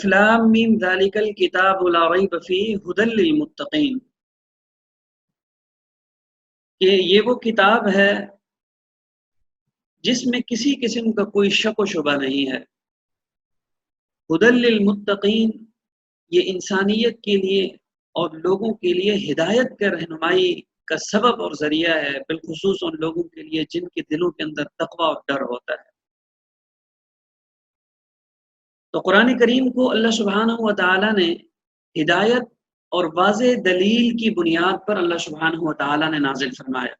لام میم ذالک الکتاب لا ریب فیہ ھدی للمتقین، کہ یہ وہ کتاب ہے جس میں کسی قسم کا کوئی شک و شبہ نہیں ہے۔ ھدی للمتقین، یہ انسانیت کے لیے اور لوگوں کے لیے ہدایت کا رہنمائی کا سبب اور ذریعہ ہے، بالخصوص ان لوگوں کے لیے جن کے دلوں کے اندر تقوی اور ڈر ہوتا ہے۔ تو قرآن کریم کو اللہ سبحانہ و تعالیٰ نے ہدایت اور واضح دلیل کی بنیاد پر اللہ سبحانہ و تعالیٰ نے نازل فرمایا۔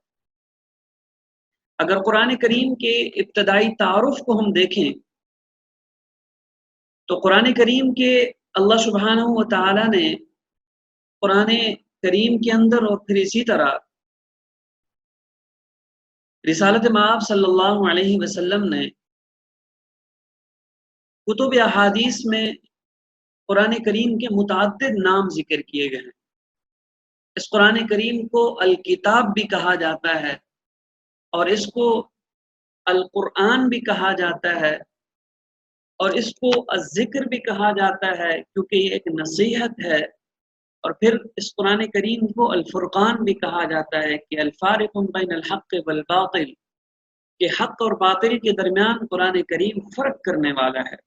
اگر قرآن کریم کے ابتدائی تعارف کو ہم دیکھیں تو قرآن کریم کے اللہ سبحانہ و تعالیٰ نے قرآن کریم کے اندر اور پھر اسی طرح رسالت مآب صلی اللہ علیہ وسلم نے کتب احادیث میں قرآن کریم کے متعدد نام ذکر کیے گئے ہیں۔ اس قرآن کریم کو الکتاب بھی کہا جاتا ہے اور اس کو القرآن بھی کہا جاتا ہے اور اس کو الذکر بھی کہا جاتا ہے، کیونکہ یہ ایک نصیحت ہے۔ اور پھر اس قرآن کریم کو الفرقان بھی کہا جاتا ہے کہ الفارق بین الحق والباطل، کہ حق اور باطل کے درمیان قرآن کریم فرق کرنے والا ہے۔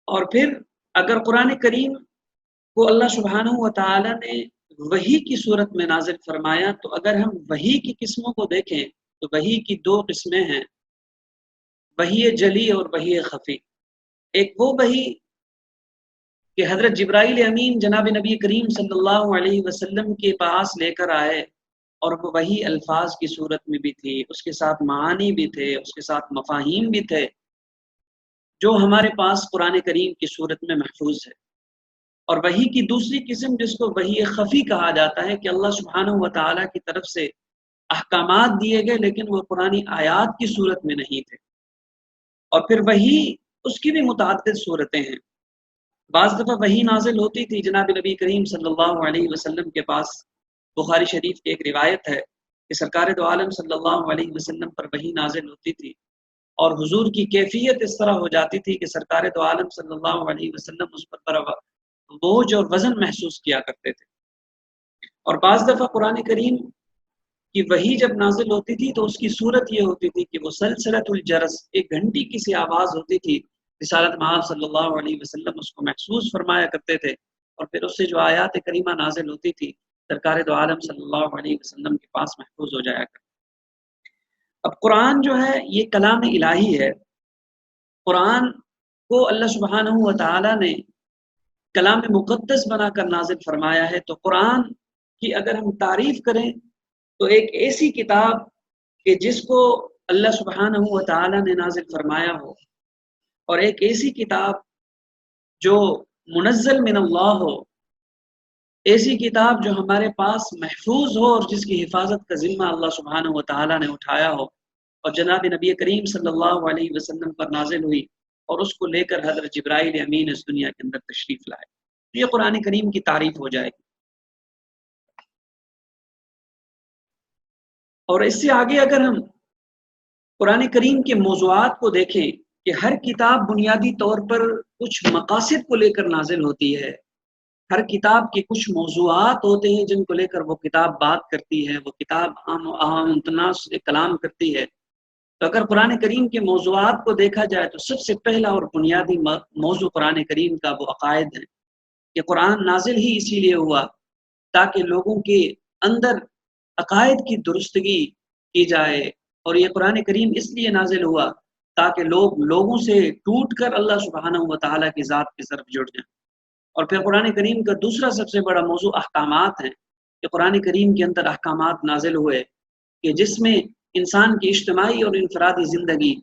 اور پھر اگر قرآن کریم کو اللہ سبحانہ و تعالی نے وحی کی صورت میں نازل فرمایا، تو اگر ہم وحی کی قسموں کو دیکھیں تو وحی کی دو قسمیں ہیں، وحی جلی اور وحی خفی۔ ایک وہ وحی کہ حضرت جبرائیل امین جناب نبی کریم صلی اللہ علیہ وسلم کے پاس لے کر آئے، اور وہ وحی الفاظ کی صورت میں بھی تھی، اس کے ساتھ معانی بھی تھے، اس کے ساتھ مفاہیم بھی تھے، جو ہمارے پاس قرآن کریم کی صورت میں محفوظ ہے۔ اور وحی کی دوسری قسم جس کو وحی خفی کہا جاتا ہے، کہ اللہ سبحانہ و تعالیٰ کی طرف سے احکامات دیے گئے لیکن وہ قرآن آیات کی صورت میں نہیں تھے۔ اور پھر وحی اس کی بھی متعدد صورتیں ہیں۔ بعض دفعہ وحی نازل ہوتی تھی جناب نبی کریم صلی اللہ علیہ وسلم کے پاس، بخاری شریف کی ایک روایت ہے کہ سرکار دو عالم صلی اللہ علیہ وسلم پر وحی نازل ہوتی تھی، اور حضور کی کیفیت اس طرح ہو جاتی تھی کہ سرکار دو عالم صلی اللہ علیہ وسلم اس پر بوجھ اور وزن محسوس کیا کرتے تھے۔ اور بعض دفعہ قرآن کریم کی وحی جب نازل ہوتی تھی تو اس کی صورت یہ ہوتی تھی کہ وہ سلسلۃ الجرس، ایک گھنٹی کی سی آواز ہوتی تھی، رسالت مآب صلی اللہ علیہ وسلم اس کو محسوس فرمایا کرتے تھے، اور پھر اس سے جو آیات کریمہ نازل ہوتی تھی سرکار دو عالم صلی اللہ علیہ وسلم کے پاس محفوظ ہو جایا کرتی۔ اب قرآن جو ہے یہ کلام الہی ہے۔ قرآن کو اللہ سبحانہ و تعالیٰ نے کلام مقدس بنا کر نازل فرمایا ہے۔ تو قرآن کی اگر ہم تعریف کریں تو ایک ایسی کتاب کہ جس کو اللہ سبحانہ و تعالیٰ نے نازل فرمایا ہو، اور ایک ایسی کتاب جو منزل من اللہ ہو، ایسی کتاب جو ہمارے پاس محفوظ ہو اور جس کی حفاظت کا ذمہ اللہ سبحانہ و تعالیٰ نے اٹھایا ہو، اور جناب نبی کریم صلی اللہ علیہ وسلم پر نازل ہوئی، اور اس کو لے کر حضرت جبرائیل امین اس دنیا کے اندر تشریف لائے، تو یہ قرآن کریم کی تعریف ہو جائے گی۔ اور اس سے آگے اگر ہم قرآن کریم کے موضوعات کو دیکھیں کہ ہر کتاب بنیادی طور پر کچھ مقاصد کو لے کر نازل ہوتی ہے، ہر کتاب کے کچھ موضوعات ہوتے ہیں جن کو لے کر وہ کتاب بات کرتی ہے، وہ کتاب عام الناس سے کلام کرتی ہے۔ تو اگر قرآن کریم کے موضوعات کو دیکھا جائے تو سب سے پہلا اور بنیادی موضوع قرآن کریم کا وہ عقائد ہے، کہ قرآن نازل ہی اسی لیے ہوا تاکہ لوگوں کے اندر عقائد کی درستگی کی جائے، اور یہ قرآن کریم اس لیے نازل ہوا تاکہ لوگوں سے ٹوٹ کر اللہ سبحانہ و تعالیٰ کی ذات کی طرف جڑ جائیں۔ اور پھر قرآن کریم کا دوسرا سب سے بڑا موضوع احکامات ہیں، کہ قرآن کریم کے اندر احکامات نازل ہوئے کہ جس میں انسان کی اجتماعی اور انفرادی زندگی،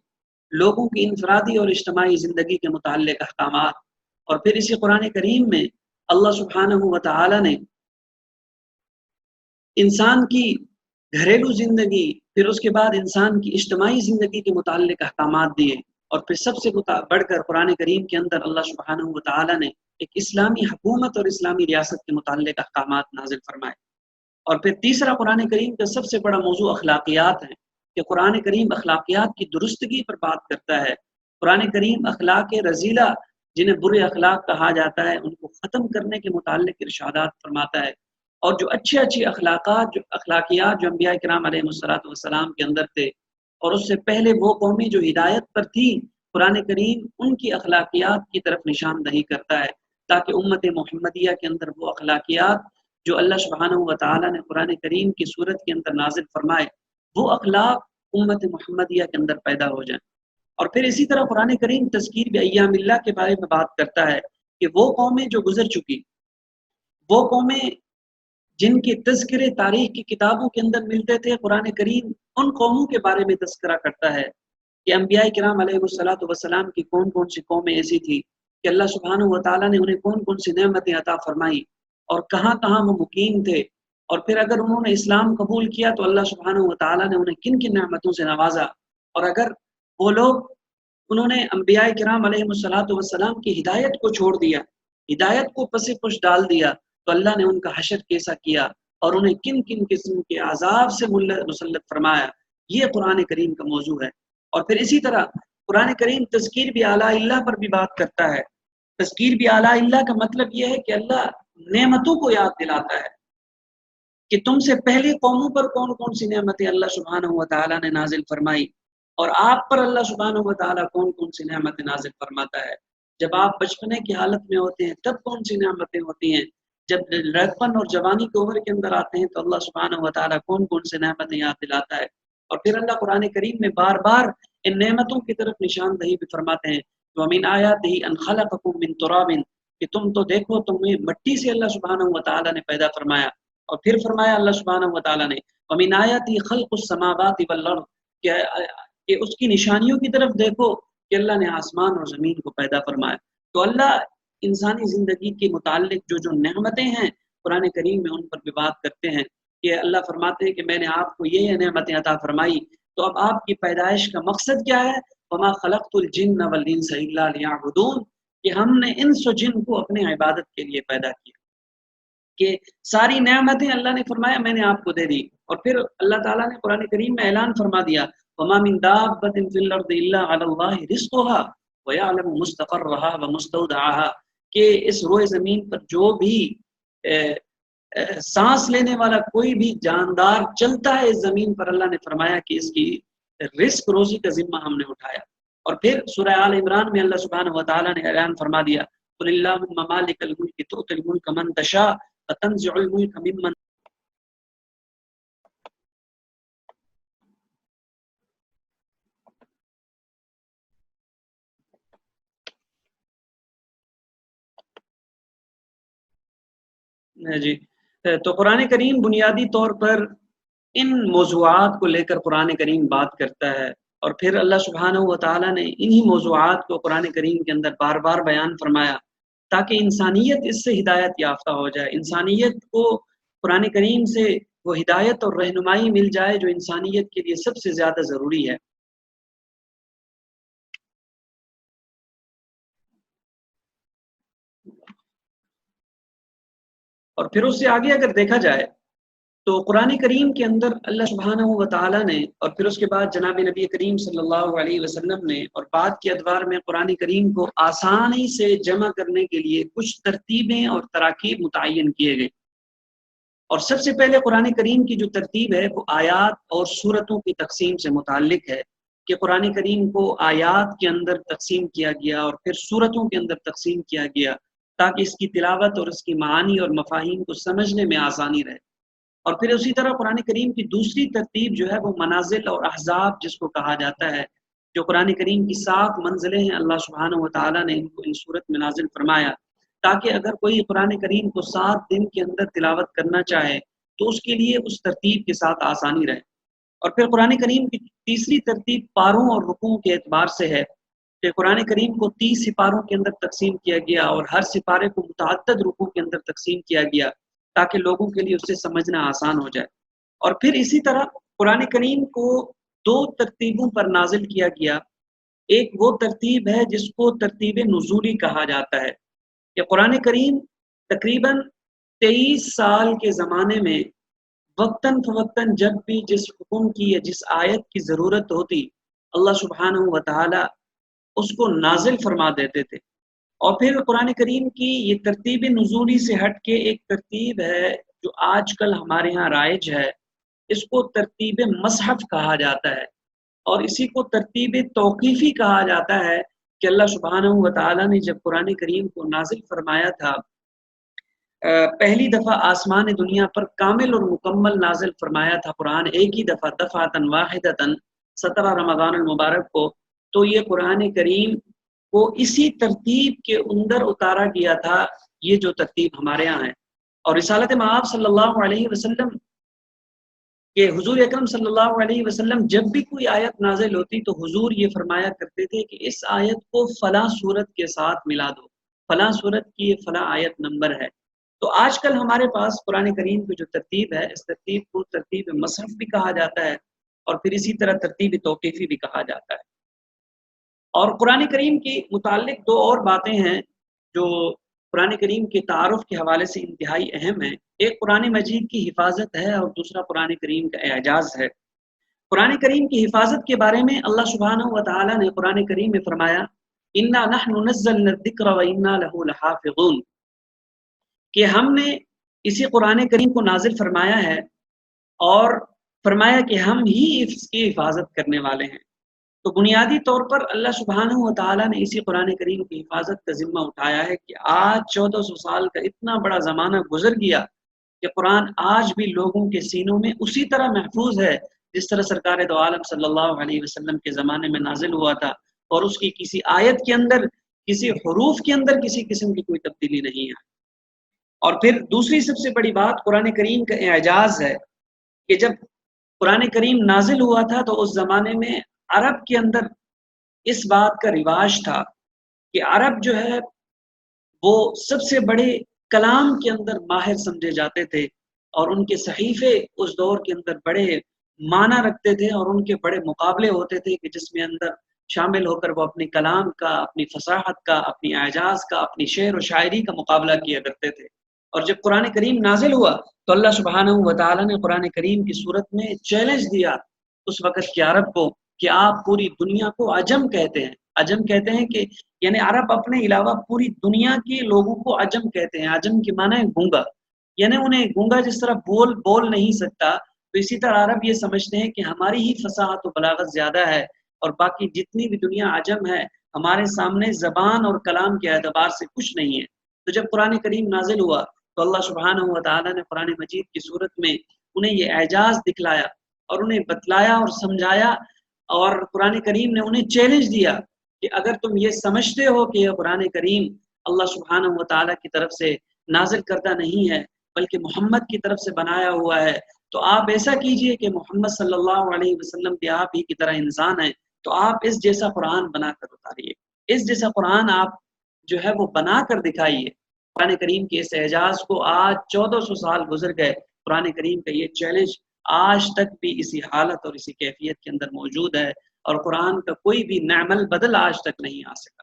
لوگوں کی انفرادی اور اجتماعی زندگی کے متعلق احکامات، اور پھر اسی قرآن کریم میں اللہ سبحانہ و تعالیٰ نے انسان کی گھریلو زندگی، پھر اس کے بعد انسان کی اجتماعی زندگی کے متعلق احکامات دیے، اور پھر سب سے بڑھ کر قرآن کریم کے اندر اللہ سبحانہ و تعالیٰ نے ایک اسلامی حکومت اور اسلامی ریاست کے متعلق احکامات نازل فرمائے۔ اور پھر تیسرا قرآن کریم کا سب سے بڑا موضوع اخلاقیات ہے، کہ قرآن کریم اخلاقیات کی درستگی پر بات کرتا ہے۔ قرآن کریم اخلاق رذیلہ جنہیں برے اخلاق کہا جاتا ہے، ان کو ختم کرنے کے متعلق ارشادات فرماتا ہے، اور جو اچھے اخلاقیات جو انبیاء کرام علیہ والسلام کے اندر تھے، اور اس سے پہلے وہ قومیں جو ہدایت پر تھی، قرآن کریم ان کی اخلاقیات کی طرف نشاندہی کرتا ہے، تاکہ امت محمدیہ کے اندر وہ اخلاقیات جو اللہ سبحانہ و تعالیٰ نے قرآن کریم کی صورت کے اندر نازل فرمائے، وہ اخلاق امت محمدیہ کے اندر پیدا ہو جائیں۔ اور پھر اسی طرح قرآن کریم تذکیر بایام اللہ کے بارے میں بات کرتا ہے کہ وہ قومیں جو گزر چکی، وہ قومیں جن کے تذکرے تاریخ کی کتابوں کے اندر ملتے تھے، قرآن کریم ان قوموں کے بارے میں تذکرہ کرتا ہے کہ انبیاء کرام علیہ والسلام کی کون کون سی قومیں ایسی تھی کہ اللہ سبحانہ و تعالیٰ نے انہیں کون کون سی نعمتیں عطا فرمائی، اور کہاں کہاں وہ مقیم تھے، اور پھر اگر انہوں نے اسلام قبول کیا تو اللہ سبحانہ و تعالیٰ نے انہیں کن کن نعمتوں سے نوازا، اور اگر وہ لوگ انہوں نے انبیاء کرام علیہ والسلام کی ہدایت کو چھوڑ دیا، ہدایت کو پس پش ڈال دیا، تو اللہ نے ان کا حشر کیسا کیا اور انہیں کن کن قسم کے عذاب سے مسلط فرمایا۔ یہ قرآن کریم کا موضوع ہے۔ اور پھر اسی طرح قرآن کریم تذکیر بھی اعلیٰ اللہ پر بھی بات کرتا ہے۔ تذکیر بھی اعلیٰ اللہ کا مطلب یہ ہے کہ اللہ نعمتوں کو یاد دلاتا ہے کہ تم سے پہلی قوموں پر کون کون سی نعمتیں اللہ سبحانہ و تعالیٰ نے نازل فرمائی، اور آپ پر اللہ سبحانہ و تعالیٰ کون کون سی نعمتیں نازل فرماتا ہے۔ جب آپ بچپنے کی حالت میں ہوتے ہیں تب کون سی نعمتیں ہوتی ہیں، جب لڑکپن اور جوانی کی عمر کے اندر آتے ہیں تو اللہ سبحانہ و تعالیٰ کون کون سے نعمتیں یاد دلاتا ہے۔ اور پھر اللہ قرآن کریم میں بار بار ان نعمتوں کی طرف نشاندہی بھی فرماتے ہیں، وَمِنْ آيَاتِهِ أَنْ خَلَقَكُم مِّن تُرَابٍ، کہ تم تو دیکھو تمہیں مٹی سے اللہ سبحانہ و تعالیٰ نے پیدا فرمایا، اور پھر فرمایا اللہ سبحانہ و تعالیٰ نے وَمِنْ آيَاتِهِ خَلْقُ السَّمَاوَاتِ وَالْأَرْضِ، کہ اس کی نشانیوں کی طرف دیکھو کہ اللہ نے آسمان اور زمین کو پیدا فرمایا۔ تو اللہ انسانی زندگی کے متعلق جو نعمتیں ہیں قرآن کریم میں ان پر بھی بات کرتے ہیں، کہ اللہ فرماتے ہیں کہ میں نے آپ کو یہ نعمتیں عطا فرمائی، تو اب آپ کی پیدائش کا مقصد کیا ہے؟ وَمَا خَلَقْتُ الْجِنَّ وَالْإِنسَ إِلَّا لِيَعْبُدُونِ، کہ ہم نے انس و جن کو اپنے عبادت کے لیے پیدا کیا، کہ ساری نعمتیں اللہ نے فرمایا میں نے آپ کو دے دی۔ اور پھر اللہ تعالیٰ نے قرآن کریم میں اعلان فرما دیا وَمَا مِن دَابَّةٍ فِي الْأَرْضِ إِلَّا عَلَى اللَّهِ رِزْقُهَا وَيَعْلَمُ مُسْتَقَرَّهَا وَمُسْتَوْدَعَهَا، کہ اس روئے زمین پر جو بھی سانس لینے والا کوئی بھی جاندار چلتا ہے اس زمین پر، اللہ نے فرمایا کہ اس کی رزق روزی کا ذمہ ہم نے اٹھایا۔ اور پھر سورہ آل عمران میں اللہ سبحانہ و تعالیٰ نے اعلان فرما دیا قُلِ اللَّهُمَّ مَالِكَ الْمُلْكِ تُؤْتِي الْمُلْكَ مَن تَشَاءُ وَتَنزِعُ الْمُلْكَ مِمَّن جی۔ تو قرآن کریم بنیادی طور پر ان موضوعات کو لے کر قرآن کریم بات کرتا ہے، اور پھر اللہ سبحانہ و تعالیٰ نے انہی موضوعات کو قرآن کریم کے اندر بار بار بیان فرمایا تاکہ انسانیت اس سے ہدایت یافتہ ہو جائے، انسانیت کو قرآن کریم سے وہ ہدایت اور رہنمائی مل جائے جو انسانیت کے لیے سب سے زیادہ ضروری ہے۔ اور پھر اس سے آگے اگر دیکھا جائے تو قرآن کریم کے اندر اللہ سبحانہ و تعالیٰ نے، اور پھر اس کے بعد جناب نبی کریم صلی اللہ علیہ وسلم نے، اور بعد کے ادوار میں قرآن کریم کو آسانی سے جمع کرنے کے لیے کچھ ترتیبیں اور تراکیب متعین کیے گئے۔ اور سب سے پہلے قرآن کریم کی جو ترتیب ہے وہ آیات اور سورتوں کی تقسیم سے متعلق ہے، کہ قرآن کریم کو آیات کے اندر تقسیم کیا گیا اور پھر سورتوں کے اندر تقسیم کیا گیا تاکہ اس کی تلاوت اور اس کی معانی اور مفاہیم کو سمجھنے میں آسانی رہے۔ اور پھر اسی طرح قرآن کریم کی دوسری ترتیب جو ہے وہ منازل اور احزاب جس کو کہا جاتا ہے، جو قرآن کریم کی 7 منزلیں ہیں، اللہ سبحانہ و تعالیٰ نے ان کو ان صورت میں نازل فرمایا تاکہ اگر کوئی قرآن کریم کو 7 دن کے اندر تلاوت کرنا چاہے تو اس کے لیے اس ترتیب کے ساتھ آسانی رہے۔ اور پھر قرآن کریم کی تیسری ترتیب پاروں اور رکوع کے اعتبار سے ہے کہ قرآن کریم کو 30 سپاروں کے اندر تقسیم کیا گیا اور ہر سپارے کو متعدد رکوع کے اندر تقسیم کیا گیا تاکہ لوگوں کے لیے اسے سمجھنا آسان ہو جائے۔ اور پھر اسی طرح قرآن کریم کو 2 ترتیبوں پر نازل کیا گیا۔ ایک وہ ترتیب ہے جس کو ترتیب نزولی کہا جاتا ہے، کہ قرآن کریم تقریباً 23 سال کے زمانے میں وقتاً فوقتاً جب بھی جس حکم کی یا جس آیت کی ضرورت ہوتی اللہ سبحانہ و تعالی اس کو نازل فرما دیتے تھے۔ اور پھر قرآن کریم کی یہ ترتیب نزولی سے ہٹ کے ایک ترتیب ہے جو آج کل ہمارے ہاں رائج ہے، اس کو ترتیب مصحف کہا جاتا ہے، اور اسی کو ترتیب توقیفی کہا جاتا ہے کہ اللہ سبحانہ و تعالیٰ نے جب قرآن کریم کو نازل فرمایا تھا، پہلی دفعہ آسمان دنیا پر کامل اور مکمل نازل فرمایا تھا قرآن ایک ہی دفعہ دفعتاً واحدتاً 17 رمضان المبارک کو، تو یہ قرآن کریم کو اسی ترتیب کے اندر اتارا گیا تھا، یہ جو ترتیب ہمارے ہاں ہے۔ اور رسالت مآب صلی اللہ علیہ وسلم کہ حضور اکرم صلی اللہ علیہ وسلم جب بھی کوئی آیت نازل ہوتی تو حضور یہ فرمایا کرتے تھے کہ اس آیت کو فلاں صورت کے ساتھ ملا دو، فلاں صورت کی یہ فلاں آیت نمبر ہے۔ تو آج کل ہمارے پاس قرآن کریم کی جو ترتیب ہے، اس ترتیب کو ترتیب مصحف بھی کہا جاتا ہے، اور پھر اسی طرح ترتیب توقیفی بھی کہا جاتا ہے۔ اور قرآن کریم کی متعلق دو اور باتیں ہیں جو قرآن کریم کے تعارف کے حوالے سے انتہائی اہم ہے۔ ایک قرآن مجید کی حفاظت ہے اور دوسرا قرآن کریم کا اعجاز ہے۔ قرآن کریم کی حفاظت کے بارے میں اللہ سبحانہ و تعالیٰ نے قرآن کریم میں فرمایا اِنَّا نَحْنُ نَزَّلْنَا الذِّكْرَ وَإِنَّا لَهُ لَحَافِظُونَ، کہ ہم نے اسی قرآن کریم کو نازل فرمایا ہے اور فرمایا کہ ہم ہی اس کی حفاظت کرنے والے ہیں۔ تو بنیادی طور پر اللہ سبحانہ و تعالیٰ نے اسی قرآن کریم کی حفاظت کا ذمہ اٹھایا ہے کہ آج 1400 سال کا اتنا بڑا زمانہ گزر گیا کہ قرآن آج بھی لوگوں کے سینوں میں اسی طرح محفوظ ہے جس طرح سرکار دو عالم صلی اللہ علیہ وسلم کے زمانے میں نازل ہوا تھا، اور اس کی کسی آیت کے اندر، کسی حروف کے اندر کسی قسم کی کوئی تبدیلی نہیں ہے۔ اور پھر دوسری سب سے بڑی بات قرآن کریم کا اعجاز ہے کہ جب قرآن کریم نازل ہوا تھا تو اس زمانے میں عرب کے اندر اس بات کا رواج تھا کہ عرب جو ہے وہ سب سے بڑے کلام کے اندر ماہر سمجھے جاتے تھے، اور ان کے صحیفے اس دور کے اندر بڑے معنی رکھتے تھے، اور ان کے بڑے مقابلے ہوتے تھے کہ جس میں اندر شامل ہو کر وہ اپنے کلام کا، اپنی فصاحت کا، اپنی اعجاز کا، اپنی شعر و شاعری کا مقابلہ کیا کرتے تھے۔ اور جب قرآن کریم نازل ہوا تو اللہ سبحانہ و تعالیٰ نے قرآن کریم کی صورت میں چیلنج دیا اس وقت کے عرب کو کہ آپ پوری دنیا کو عجم کہتے ہیں۔ عجم کہتے ہیں کہ یعنی عرب اپنے علاوہ پوری دنیا کے لوگوں کو عجم کہتے ہیں۔ عجم کی معنی ہے گونگا، یعنی انہیں گونگا جس طرح بول نہیں سکتا، تو اسی طرح عرب یہ سمجھتے ہیں کہ ہماری ہی فصاحت و بلاغت زیادہ ہے، اور باقی جتنی بھی دنیا عجم ہے ہمارے سامنے زبان اور کلام کے اعتبار سے کچھ نہیں ہے۔ تو جب قرآن کریم نازل ہوا تو اللہ سبحانہ و تعالیٰ نے قرآن مجید کی صورت میں انہیں یہ اعجاز دکھلایا اور انہیں بتلایا اور سمجھایا، اور قرآن کریم نے انہیں چیلنج دیا کہ اگر تم یہ سمجھتے ہو کہ یہ قرآن کریم اللہ سبحانہ و تعالیٰ کی طرف سے نازل کردہ نہیں ہے بلکہ محمد کی طرف سے بنایا ہوا ہے، تو آپ ایسا کیجئے کہ محمد صلی اللہ علیہ وسلم بھی آپ ہی کی طرح انسان ہیں، تو آپ اس جیسا قرآن بنا کر اتاریے، اس جیسا قرآن آپ جو ہے وہ بنا کر دکھائیے۔ قرآن کریم کے اس اعجاز کو آج 1400 سال گزر گئے، قرآن کریم کا یہ چیلنج آج تک بھی اسی حالت اور اسی کیفیت کے اندر موجود ہے، اور قرآن کا کوئی بھی نعم البدل آج تک نہیں آ سکا۔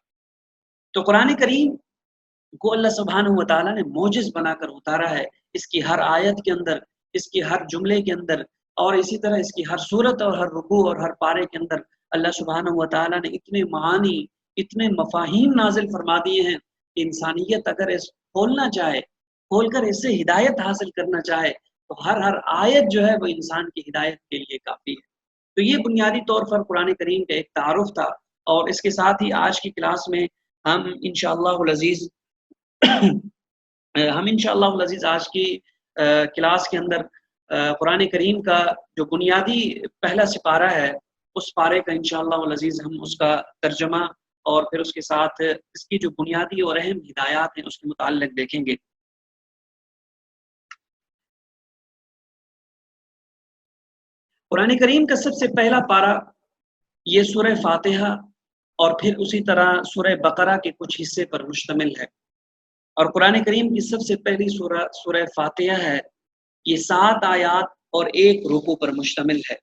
تو قرآن کریم کو اللہ سبحانہ و تعالیٰ نے معجز بنا کر اتارا ہے، اس کی ہر آیت کے اندر، اس کی ہر جملے کے اندر، اور اسی طرح اس کی ہر صورت اور ہر رکوع اور ہر پارے کے اندر اللہ سبحانہ و تعالیٰ نے اتنے معانی، اتنے مفاہیم نازل فرما دیے ہیں کہ انسانیت اگر اس کھولنا چاہے، کھول کر اس سے ہدایت حاصل کرنا چاہے، تو ہر آیت جو ہے وہ انسان کی ہدایت کے لیے کافی ہے۔ تو یہ بنیادی طور پر قرآن کریم کا ایک تعارف تھا، اور اس کے ساتھ ہی آج کی کلاس میں ہم انشاءاللہ العزیز آج کی کلاس کے اندر قرآن کریم کا جو بنیادی پہلا سپارہ ہے اس پارے کا انشاءاللہ العزیز ہم اس کا ترجمہ اور پھر اس کے ساتھ اس کی جو بنیادی اور اہم ہدایات ہیں اس کے متعلق دیکھیں گے۔ قرآن کریم کا سب سے پہلا پارہ یہ سورہ فاتحہ اور پھر اسی طرح سورہ بقرہ کے کچھ حصے پر مشتمل ہے، اور قرآن کریم کی سب سے پہلی سورہ فاتحہ ہے، یہ 7 آیات اور 1 رکوع پر مشتمل ہے،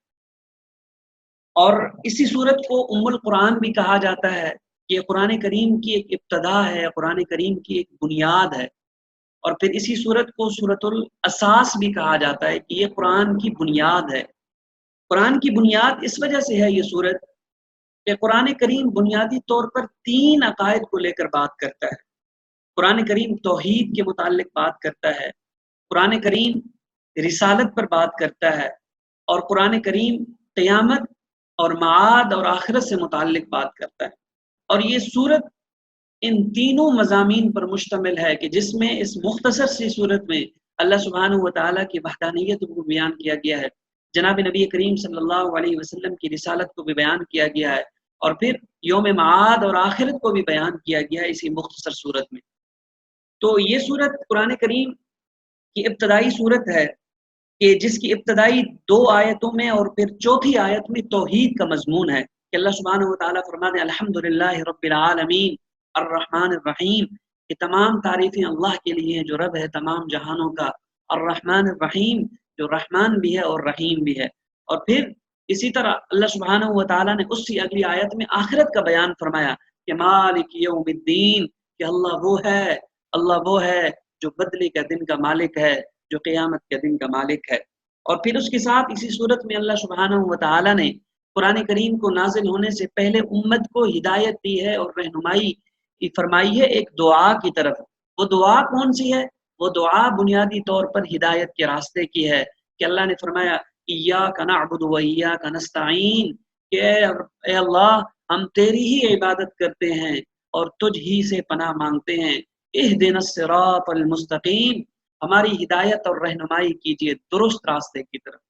اور اسی صورت کو ام القرآن بھی کہا جاتا ہے۔ یہ قرآن کریم کی ایک ابتدا ہے، قرآن کریم کی ایک بنیاد ہے، اور پھر اسی صورت کو سورۃ الاساس بھی کہا جاتا ہے کہ یہ قرآن کی بنیاد ہے۔ قرآن کی بنیاد اس وجہ سے ہے یہ صورت کہ قرآن کریم بنیادی طور پر 3 عقائد کو لے کر بات کرتا ہے۔ قرآن کریم توحید کے متعلق بات کرتا ہے، قرآن کریم رسالت پر بات کرتا ہے، اور قرآن کریم قیامت اور معاد اور آخرت سے متعلق بات کرتا ہے۔ اور یہ سورت ان تینوں مضامین پر مشتمل ہے کہ جس میں اس مختصر سی صورت میں اللہ سبحانہ و تعالیٰ کی وحدانیت کو بیان کیا گیا ہے، جناب نبی کریم صلی اللہ علیہ وسلم کی رسالت کو بھی بیان کیا گیا ہے، اور پھر یوم معاد اور آخرت کو بھی بیان کیا گیا ہے اسی مختصر صورت میں۔ تو یہ صورت قرآن کریم کی ابتدائی صورت ہے کہ جس کی ابتدائی 2 آیتوں میں اور پھر چوتھی آیت میں توحید کا مضمون ہے کہ اللہ سبحانہ و تعالیٰ فرماتے ہیں الحمدللہ رب العالمین الرحمن الرحیم، کہ تمام تعریفیں اللہ کے لیے ہیں جو رب ہے تمام جہانوں کا، الرحمن الرحیم جو رحمان بھی ہے اور رحیم بھی ہے۔ اور پھر اسی طرح اللہ سبحانہ و تعالیٰ نے اسی اگلی آیت میں آخرت کا بیان فرمایا کہ مالک یوم الدین، کہ اللہ وہ ہے جو بدلے کا دن کا مالک ہے، جو قیامت کے دن کا مالک ہے۔ اور پھر اس کے ساتھ اسی صورت میں اللہ سبحانہ و تعالیٰ نے قرآن کریم کو نازل ہونے سے پہلے امت کو ہدایت دی ہے اور رہنمائی فرمائی ہے ایک دعا کی طرف۔ وہ دعا کون سی ہے؟ وہ دعا بنیادی طور پر ہدایت کے راستے کی ہے کہ اللہ نے فرمایا ایاک نعبد و ایاک نستعین، کہ اے اللہ ہم تیری ہی عبادت کرتے ہیں اور تجھ ہی سے پناہ مانگتے ہیں، اہدنا الصراط المستقیم، ہماری ہدایت اور رہنمائی کیجیے درست راستے کی طرف۔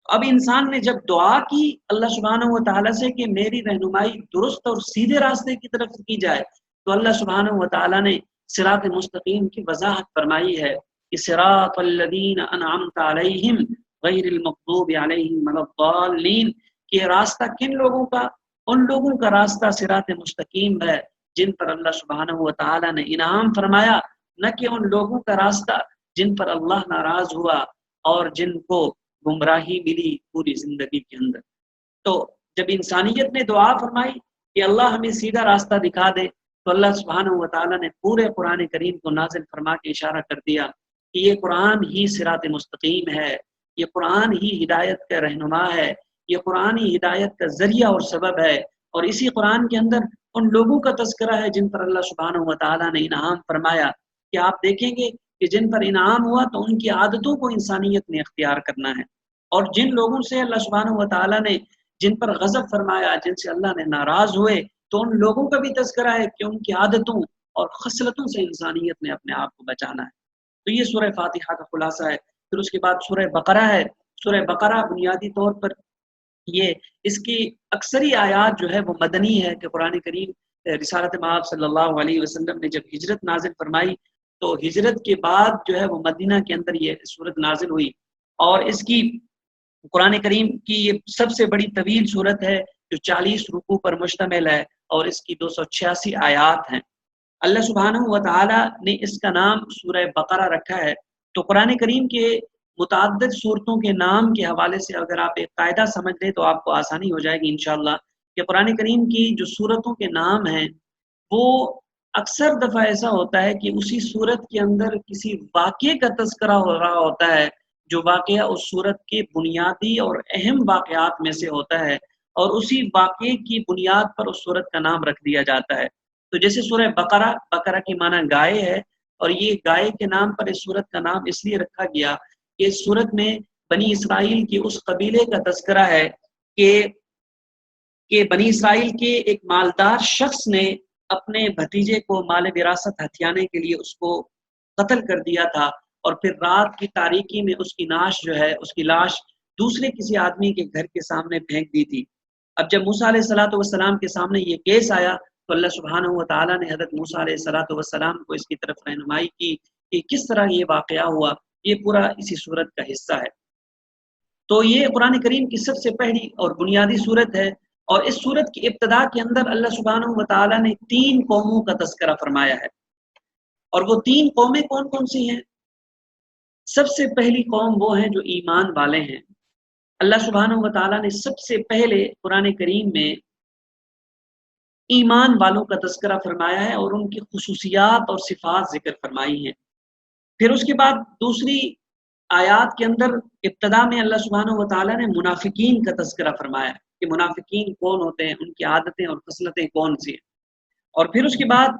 اب انسان نے جب دعا کی اللہ سبحانہ و تعالیٰ سے کہ میری رہنمائی درست اور سیدھے راستے کی طرف کی جائے، تو اللہ سبحانہ و تعالیٰ نے صراط مستقیم کی وضاحت فرمائی ہے کہ صراط الذین انعمت علیہم غیر المغضوب علیہم ولا الضالین، کہ یہ راستہ کن لوگوں کا؟ ان لوگوں کا راستہ صراط مستقیم ہے جن پر اللہ سبحانہ و تعالیٰ نے انعام فرمایا، نہ کہ ان لوگوں کا راستہ جن پر اللہ ناراض ہوا اور جن کو گمراہی ملی پوری زندگی کے اندر۔ تو جب انسانیت نے دعا فرمائی کہ اللہ ہمیں سیدھا راستہ دکھا دے، تو اللہ سبحانہ و تعالیٰ نے پورے قرآن کریم کو نازل فرما کے اشارہ کر دیا کہ یہ قرآن ہی صراط مستقیم ہے، یہ قرآن ہی ہدایت کا رہنما ہے، یہ قرآن ہی ہدایت کا ذریعہ اور سبب ہے۔ اور اسی قرآن کے اندر ان لوگوں کا تذکرہ ہے جن پر اللہ سبحانہ و تعالیٰ نے انعام فرمایا کہ آپ دیکھیں گے کہ جن پر انعام ہوا تو ان کی عادتوں کو انسانیت نے اختیار کرنا ہے، اور جن لوگوں سے اللہ سبحانہ و تعالیٰ نے جن پر غضب فرمایا، جن سے اللہ نے ناراض ہوئے، تو ان لوگوں کا بھی تذکرہ ہے کہ ان کی عادتوں اور خصلتوں سے انسانیت نے اپنے آپ کو بچانا ہے۔ تو یہ سورہ فاتحہ کا خلاصہ ہے۔ پھر اس کے بعد سورہ بقرہ ہے۔ سورہ بقرہ بنیادی طور پر یہ اس کی اکثری آیات جو ہے وہ مدنی ہے کہ قرآن کریم رسالت مآب صلی اللہ علیہ وسلم نے جب ہجرت نازل فرمائی تو ہجرت کے بعد جو ہے وہ مدینہ کے اندر یہ صورت نازل ہوئی، اور اس کی قرآن کریم کی یہ سب سے بڑی طویل صورت ہے جو 40 رکوع پر مشتمل ہے، اور اس کی 286 آیات ہیں۔ اللہ سبحانہ و تعالی نے اس کا نام سورہ بقرہ رکھا ہے۔ تو قرآن کریم کے متعدد صورتوں کے نام کے حوالے سے اگر آپ ایک قاعدہ سمجھ لیں تو آپ کو آسانی ہو جائے گی انشاءاللہ، کہ قرآن کریم کی جو صورتوں کے نام ہیں وہ اکثر دفعہ ایسا ہوتا ہے کہ اسی صورت کے اندر کسی واقعے کا تذکرہ ہو رہا ہوتا ہے جو واقعہ اس صورت کے بنیادی اور اہم واقعات میں سے ہوتا ہے، اور اسی واقعے کی بنیاد پر اس صورت کا نام رکھ دیا جاتا ہے۔ تو جیسے سورہ بقرہ، بقرہ کی معنی گائے ہے، اور یہ گائے کے نام پر اس صورت کا نام اس لیے رکھا گیا کہ اس صورت میں بنی اسرائیل کے اس قبیلے کا تذکرہ ہے کہ بنی اسرائیل کے ایک مالدار شخص نے اپنے بھتیجے کو مال وراثت ہتھیانے کے لیے اس کو قتل کر دیا تھا، اور پھر رات کی تاریکی میں اس کی لاش دوسرے کسی آدمی کے گھر کے سامنے پھینک دی تھی۔ اب جب موسیٰ علیہ الصلوۃ والسلام کے سامنے یہ کیس آیا تو اللہ سبحانہ و تعالیٰ نے حضرت موسیٰ علیہ الصلوۃ والسلام کو اس کی طرف رہنمائی کی کہ کس طرح یہ واقعہ ہوا۔ یہ پورا اسی صورت کا حصہ ہے۔ تو یہ قرآن کریم کی سب سے پہلی اور بنیادی صورت ہے، اور اس صورت کی ابتدا کے اندر اللہ سبحانہ و تعالیٰ نے 3 قوموں کا تذکرہ فرمایا ہے، اور وہ 3 قومیں کون کون سی ہیں؟ سب سے پہلی قوم وہ ہیں جو ایمان والے ہیں۔ اللہ سبحانہ و تعالیٰ نے سب سے پہلے قرآن کریم میں ایمان والوں کا تذکرہ فرمایا ہے اور ان کی خصوصیات اور صفات ذکر فرمائی ہیں۔ پھر اس کے بعد دوسری آیات کے اندر ابتدا میں اللہ سبحانہ و تعالیٰ نے منافقین کا تذکرہ فرمایا کہ منافقین کون ہوتے ہیں، ان کی عادتیں اور خصلتیں کون سی ہیں، اور پھر اس کے بعد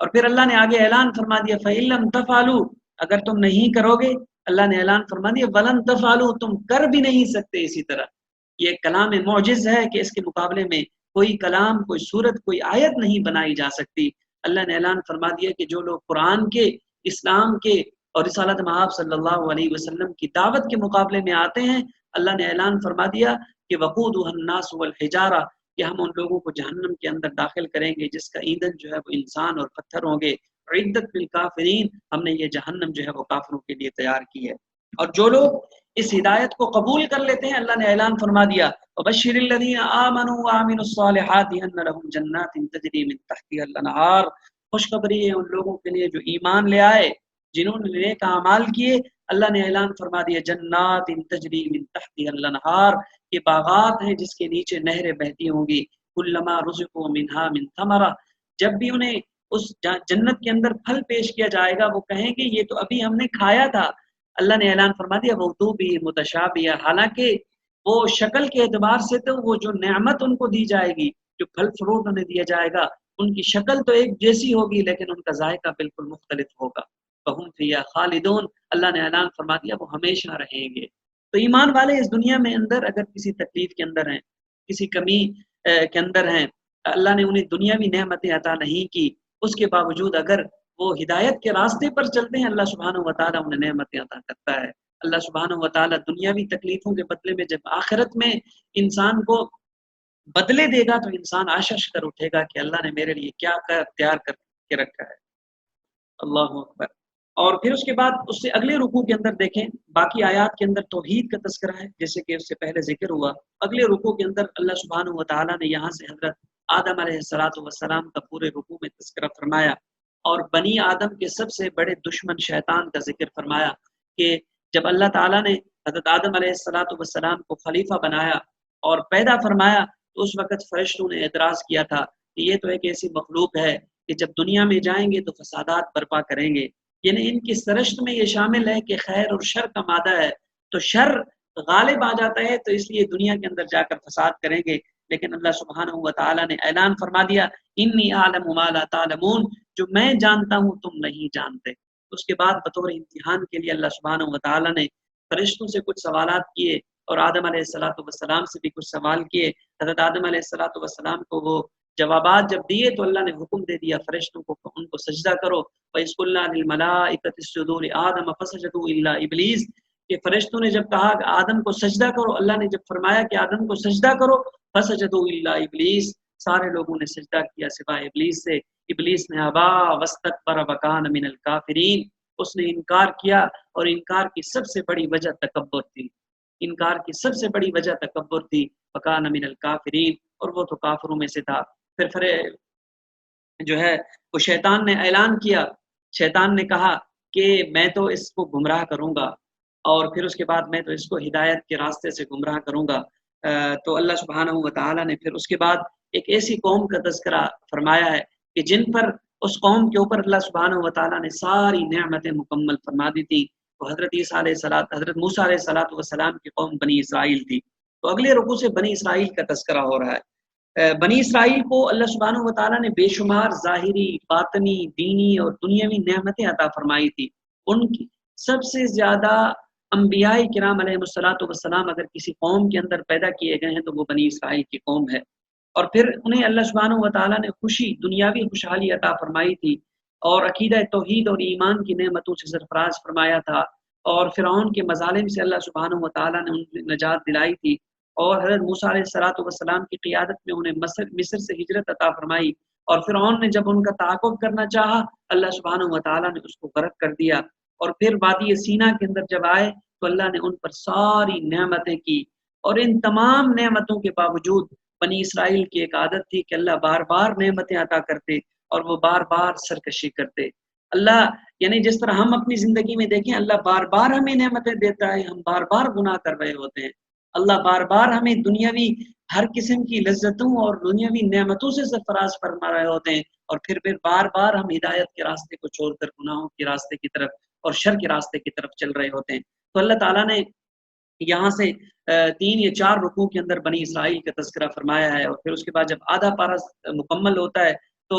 اور پھر اللہ نے آگے اعلان فرما دیا فَإِن لَّمْ تَفْعَلُوا، اگر تم نہیں کرو گے، اللہ نے اعلان فرما دیا وَلَن تَفْعَلُوا، تم کر بھی نہیں سکتے اسی طرح۔ یہ کلام معجز ہے کہ اس کے مقابلے میں کوئی کلام، کوئی صورت، کوئی آیت نہیں بنائی جا سکتی۔ اللہ نے اعلان فرما دیا کہ جو لوگ قرآن کے، اسلام کے اور رسالت مآب صلی اللہ علیہ وسلم کی دعوت کے مقابلے میں آتے ہیں، اللہ نے اعلان فرما دیا کہ وقودها الناس والحجارہ، کہ ہم ان لوگوں کو جہنم کے اندر داخل کریں گے جس کا ایندھن جو ہے وہ انسان اور پتھر ہوں گے۔ عدت للکافرین، ہم نے یہ جہنم جو ہے وہ کافروں کے لیے تیار کی ہے۔ اور جو لوگ اس ہدایت کو قبول کر لیتے ہیں، اللہ نے اعلان فرما دیا وبشر الذین آمنوا وعملوا الصالحات ان لهم جنات تجری من تحتها الانہار، خوشخبری ہے ان لوگوں کے لیے جو ایمان لے آئے، جنہوں نے نیک اعمال کیے، اللہ نے اعلان فرما دیا جنات تجری من تحتها الانہار، یہ باغات ہیں جس کے نیچے نہریں بہتی ہوں گی، کلما رزقوا منها من ثمرہ، جب بھی انہیں اس جنت کے اندر پھل پیش کیا جائے گا وہ کہیں گے یہ تو ابھی ہم نے کھایا تھا۔ اللہ نے اعلان فرما دیا وہ بھی متشابیہ، حالانکہ وہ شکل کے اعتبار سے تو وہ جو نعمت ان کو دی جائے گی، جو پھل فروٹ انہیں دیا جائے گا، ان کی شکل تو ایک جیسی ہوگی لیکن ان کا ذائقہ بالکل مختلف ہوگا۔ فہم فیہا خالدون، اللہ نے اعلان فرما دیا وہ ہمیشہ رہیں گے۔ تو ایمان والے اس دنیا میں اندر اگر کسی تکلیف کے اندر ہیں، کسی کمی کے اندر ہیں، اللہ نے انہیں دنیاوی نعمتیں عطا نہیں کی، اس کے باوجود اگر وہ ہدایت کے راستے پر چلتے ہیں، اللہ سبحانہ و تعالیٰ انہیں نعمتیں عطا کرتا ہے۔ اللہ سبحانہ و تعالیٰ دنیاوی تکلیفوں کے بدلے میں جب آخرت میں انسان کو بدلے دے گا تو انسان آشش کر اٹھے گا کہ اللہ نے میرے لیے کیا تیار کر کے رکھا ہے۔ اللہ اکبر۔ اور پھر اس کے بعد اس سے اگلے رکوع کے اندر دیکھیں، باقی آیات کے اندر توحید کا تذکرہ ہے جیسے کہ اس سے پہلے ذکر ہوا۔ اگلے رکوع کے اندر اللہ سبحانہ و تعالیٰ نے یہاں سے حضرت آدم علیہ السلام کا پورے رکوع میں تذکرہ فرمایا، اور بنی آدم کے سب سے بڑے دشمن شیطان کا ذکر فرمایا کہ جب اللہ تعالیٰ نے حضرت آدم علیہ السلام کو خلیفہ بنایا اور پیدا فرمایا تو اس وقت فرشتوں نے اعتراض کیا تھا کہ یہ تو ایک ایسی مخلوق ہے کہ جب دنیا میں جائیں گے تو فسادات برپا کریں گے، یعنی ان کی سرشت میں یہ شامل ہے کہ خیر اور شر کا مادہ ہے، تو شر غالب آ جاتا ہے تو اس لیے دنیا کے اندر جا کر فساد کریں گے۔ لیکن اللہ سبحانہ و تعالیٰ نے اعلان فرما دیا انی اعلم ما لا تعلمون، جو میں جانتا ہوں تم نہیں جانتے۔ اس کے بعد بطور امتحان کے لیے اللہ سبحانہ و تعالیٰ نے فرشتوں سے کچھ سوالات کیے اور آدم علیہ السلام سے بھی کچھ سوال کیے۔ حضرت آدم علیہ السلام کو وہ جوابات جب دیے تو اللہ نے حکم دے دیا فرشتوں کو ان کو سجدہ کرو۔ وَإِذْ قُلْنَا لِلْمَلَائِكَةِ اسْجُدُوا لِآدَمَ فَسَجَدُوا إِلَّا إِبْلِيسَ، کہ فرشتوں نے جب کہا کہ آدم کو سجدہ کرو، اللہ نے جب فرمایا کہ آدم کو سجدہ کرو، فَسَجَدُوا إِلَّا إِبْلِيسَ، سارے لوگوں نے سجدہ کیا سوائے ابلیس سے۔ ابلیس نے ابا واستکبر وکان من الکافرین، اس نے انکار کیا اور انکار کی سب سے بڑی وجہ تکبر تھی، انکار کی سب سے بڑی وجہ تکبر تھی، وکان من الکافرین، اور وہ تو کافروں میں سے تھا۔ پھر جو ہے وہ شیطان نے اعلان کیا، شیطان نے کہا کہ میں تو اس کو گمراہ کروں گا اور پھر اس کے بعد میں تو اس کو ہدایت کے راستے سے گمراہ کروں گا۔ تو اللہ سبحانہ و تعالیٰ نے پھر اس کے بعد ایک ایسی قوم کا تذکرہ فرمایا ہے کہ جن پر اس قوم کے اوپر اللہ سبحانہ و تعالیٰ نے ساری نعمتیں مکمل فرما دی تھی، تو حضرت موسیٰ علیہ السلام کی قوم بنی اسرائیل تھی۔ تو اگلے رکوع سے بنی اسرائیل کا تذکرہ ہو رہا ہے۔ بنی اسرائیل کو اللہ سبحانہ و تعالیٰ نے بے شمار ظاہری، باطنی، دینی اور دنیاوی نعمتیں عطا فرمائی تھی۔ ان کی سب سے زیادہ انبیاء کرام علیہ السلام اگر کسی قوم کے اندر پیدا کیے گئے ہیں تو وہ بنی اسرائیل کی قوم ہے، اور پھر انہیں اللہ سبحانہ و تعالیٰ نے خوشی، دنیاوی خوشحالی عطا فرمائی تھی اور عقیدہ توحید اور ایمان کی نعمتوں سے سرفراز فرمایا تھا، اور فرعون کے مظالم سے اللہ سبحانہ و تعالیٰ نے انہیں نجات دلائی تھی، اور حضرت موسیٰ علیہ السلام کی قیادت میں انہیں مصر سے ہجرت عطا فرمائی، اور فرعون نے جب ان کا تعاقب کرنا چاہا اللہ سبحانہ و تعالیٰ نے اس کو غرق کر دیا، اور پھر وادی سینا کے اندر جب آئے تو اللہ نے ان پر ساری نعمتیں کی، اور ان تمام نعمتوں کے باوجود بنی اسرائیل کی ایک عادت تھی کہ اللہ بار بار نعمتیں عطا کرتے اور وہ بار بار سرکشی کرتے۔ اللہ یعنی جس طرح ہم اپنی زندگی میں دیکھیں اللہ بار بار ہمیں نعمتیں دیتا ہے، ہم بار بار گناہ کر رہے ہوتے ہیں، اللہ بار بار ہمیں دنیاوی ہر قسم کی لذتوں اور دنیاوی نعمتوں سے سرفراز فرما رہے ہوتے ہیں، اور پھر بار بار ہم ہدایت کے راستے کو چھوڑ کر گناہوں کے راستے کی طرف اور شر کے راستے کی طرف چل رہے ہوتے ہیں۔ تو اللہ تعالیٰ نے یہاں سے 3 یا 4 رکوع کے اندر بنی اسرائیل کا تذکرہ فرمایا ہے، اور پھر اس کے بعد جب آدھا پارہ مکمل ہوتا ہے تو